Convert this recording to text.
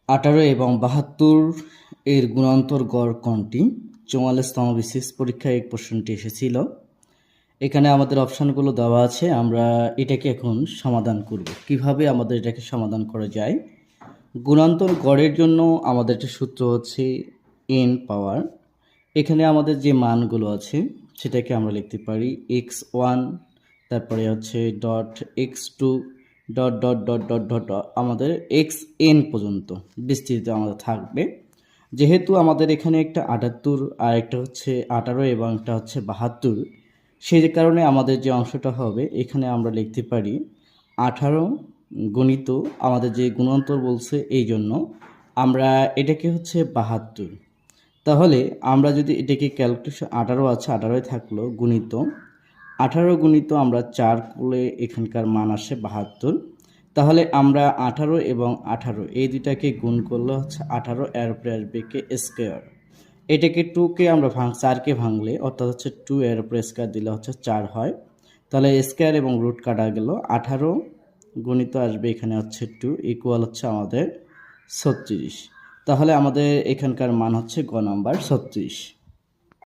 18 এবং 72 এর গুণান্তর গড় কোনটি? 44তম বিসিএস পরীক্ষায় এই প্রশ্নটি এসেছিল। এখানে আমাদের অপশানগুলো দেওয়া আছে, আমরা এটাকে এখন সমাধান করব। কিভাবে আমাদের এটাকে সমাধান করা যায়? গুণান্তর গড়ের জন্য আমাদের একটা সূত্র হচ্ছে n পাওয়ার। এখানে আমাদের যে মানগুলো আছে সেটাকে আমরা লিখতে পারি x1, তারপরে হচ্ছে dot x2 dot dot dot dot dot আমাদের xn পর্যন্ত বিস্তৃত আমাদের থাকবে। যেহেতু আমাদের এখানে একটা 78 আর একটা হচ্ছে 18 এবং একটা হচ্ছে 72, সেই কারণে আমাদের যে অংশটা হবে এখানে আমরা লিখতে পারি 18 গণিত আমাদের যে গুণান্তর বলছে এই জন্য আমরা এটাকে হচ্ছে 72। তাহলে আমরা যদি এটাকে ক্যালকুলেশন 18 আছে 18 থাকলো গুণিত 18 গুণিত আমরা 4 করলে এখানকার মান আসে 72। তাহলে আমরা 18 এবং 18 এই দুটাকে গুণ করলে হচ্ছে 18 এর উপরে আসবে কে স্কোয়ার। এটাকে 2কে আমরা 4কে ভাঙলে অর্থাৎ হচ্ছে 2 এর উপরে স্কোয়ার দিলে হচ্ছে 4 হয়। তাহলে স্কোয়ার এবং রুট কাটা গেল। 18 গুণিত আসবে এখানে হচ্ছে 2 ইকুয়াল হচ্ছে আমাদের 36। তাহলে আমাদের এখানকার মান হচ্ছে গ নাম্বার 36।